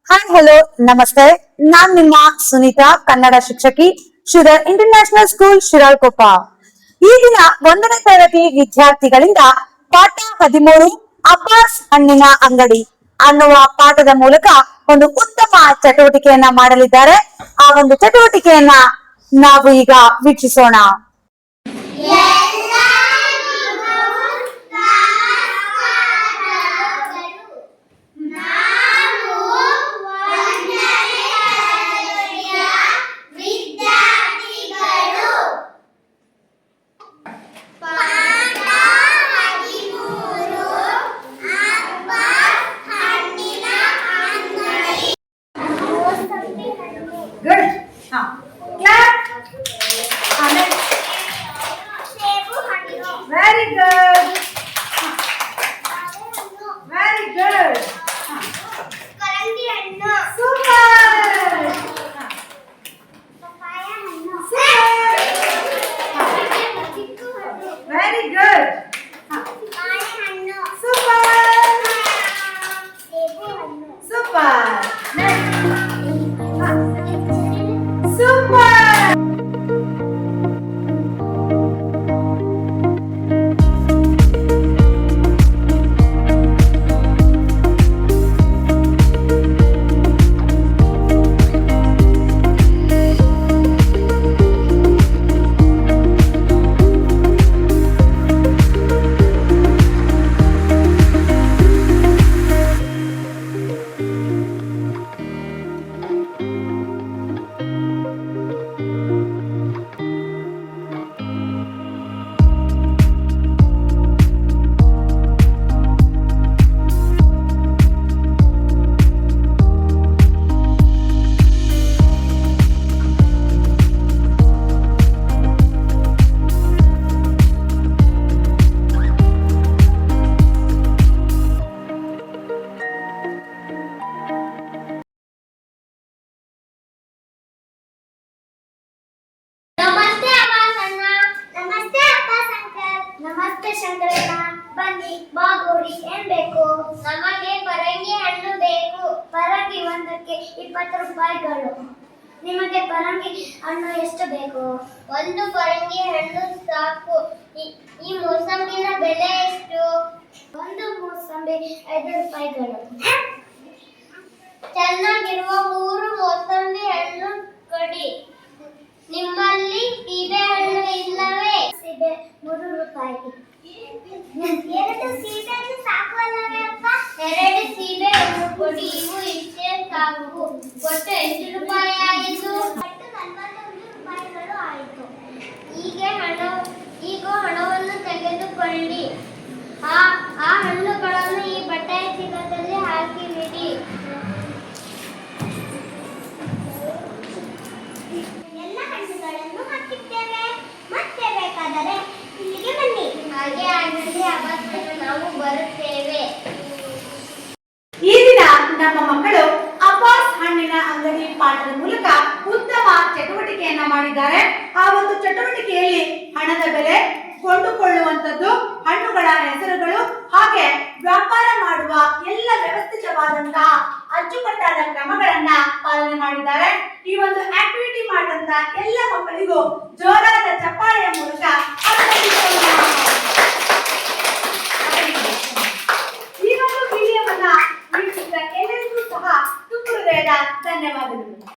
Hi hello ನಮಸ್ತೆ. ನಾನ್ ನಿಮ್ಮ ಸುನೀತಾ, ಕನ್ನಡ ಶಿಕ್ಷಕಿ, ಶ್ರೀಧರ್ ಇಂಟರ್ನ್ಯಾಷನಲ್ ಸ್ಕೂಲ್ ಶಿರಾಳಕೊಪ್ಪ. ಈ ದಿನ 1ನೇ ತರಗತಿ ವಿದ್ಯಾರ್ಥಿಗಳಿಂದ ಪಾಠ 13 ಅಬ್ಬಾಸ್ ಹಣ್ಣಿನ ಅಂಗಡಿ ಅನ್ನುವ ಪಾಠದ ಮೂಲಕ ಒಂದು ಉತ್ತಮ ಚಟುವಟಿಕೆಯನ್ನ ಮಾಡಲಿದ್ದಾರೆ. ಆ ಒಂದು ಚಟುವಟಿಕೆಯನ್ನ ನಾವು ಈಗ ವೀಕ್ಷಿಸೋಣ. Good. Clap. Very good. Very good. Super. Very good. Super. Super. Super. ನಮಸ್ತೆ ಶಂಕರಣ್ಣ, ಬನ್ನಿ ಬಾಗೋಡಿ ಏನ್ ಬೇಕು? ನಮಗೆ ಪರಂಗಿ ಹಣ್ಣು ಬೇಕು. ಪರಂಗಿ ಒಂದಕ್ಕೆ 20 ರೂಪಾಯಿಗಳು. ನಿಮಗೆ ಪರಂಗಿ ಹಣ್ಣು ಎಷ್ಟು ಬೇಕು? ಒಂದು ಪರಂಗಿ ಹಣ್ಣು ಸಾಕು. ಈ ಮೂಸಂಬಿನ ಬೆಲೆ ಎಷ್ಟು? ಒಂದು ಮೂಸಂಬಿ 5 ರೂಪಾಯಿಗಳು. ಚೆನ್ನಾಗಿರುವ 3 ಮೂಸಂಬಿ ಹಣ್ಣು ಕೊಡಿ. ನಿಮ್ಮಲ್ಲಿ ಸೀಬೆ ಹಣ್ಣು ಇಲ್ಲವೇ? ಸೀಬೆ 3 ರೂಪಾಯಿ. 2 ಸೀಬೆ ಹಣ್ಣು ಸಾಕು ಅಲ್ಲವೇ ಅಪ್ಪ? 2 ಸೀಬೆ ಹಣ್ಣು ಕೊಡಿ. ಇವು ಇಷ್ಟೇ ಸಾಕು. ಒಟ್ಟು ಎಷ್ಟು ರೂಪಾಯಿ ಆಯಿತು? ಒಟ್ಟು 41 ರೂಪಾಯಿಗಳು ಆಯಿತು. ಈಗ ಹಣವನ್ನು ತೆಗೆದುಕೊಳ್ಳಿ. ಆ ಹಣ್ಣುಗಳನ್ನು ಈ ಬಟ್ಟೆಯ ಚೀಲದಲ್ಲಿ ಹಾಕಿಬಿಡಿ. ಎಲ್ಲ ಹಣ್ಣುಗಳನ್ನು ಹಾಕಿದ್ದೇವೆ. ಮತ್ತೆ ಬೇಕಾದರೆ ಇಲ್ಲಿಗೆ ಬನ್ನಿ. ಹಾಗೆ ಆಗಲಿ ಅವತ್ತು ನಾವು ಬರುತ್ತೇವೆ. ಈ ದಿನ ನಮ್ಮ ಮಕ್ಕಳು ಅಬ್ಬಾಸ್ ಹಣ್ಣಿನ ಅಂಗಡಿ ಪಾಠದ ಮೂಲಕ ಉತ್ತಮ ಚಟುವಟಿಕೆಯನ್ನ ಮಾಡಿದ್ದಾರೆ. ಆ ಒಂದು ಚಟುವಟಿಕೆಯಲ್ಲಿ ಹಣದ ಬೆಲೆ, ಕೊಂಡುಕೊಳ್ಳುವಂಥದ್ದು, ಹಣ್ಣುಗಳ ಹೆಸರುಗಳು, ಹಾಗೆ ವ್ಯಾಪಾರ ಮಾಡುವ ಎಲ್ಲ ವ್ಯವಸ್ಥಿತವಾದಂತಹ ಅಚ್ಚುಕಟ್ಟಾದ ಕ್ರಮಗಳನ್ನ ಪಾಲನೆ ಮಾಡಿದ್ದಾರೆ. ಈ ಒಂದು ಆಕ್ಟಿವಿಟಿ ಮಾಡಿದಂತ ಎಲ್ಲ ಮಕ್ಕಳಿಗೂ ಜೋರಾದ ಚಪ್ಪಾಳೆಯ ಮೂಲಕ ಈ ಒಂದು ವಿಡಿಯೋವನ್ನ ವೀಕ್ಷಿಸಿದ ಎಲ್ಲರಿಗೂ ಸಹ ತುಂಬ ಹೃದಯದ ಧನ್ಯವಾದಗಳು.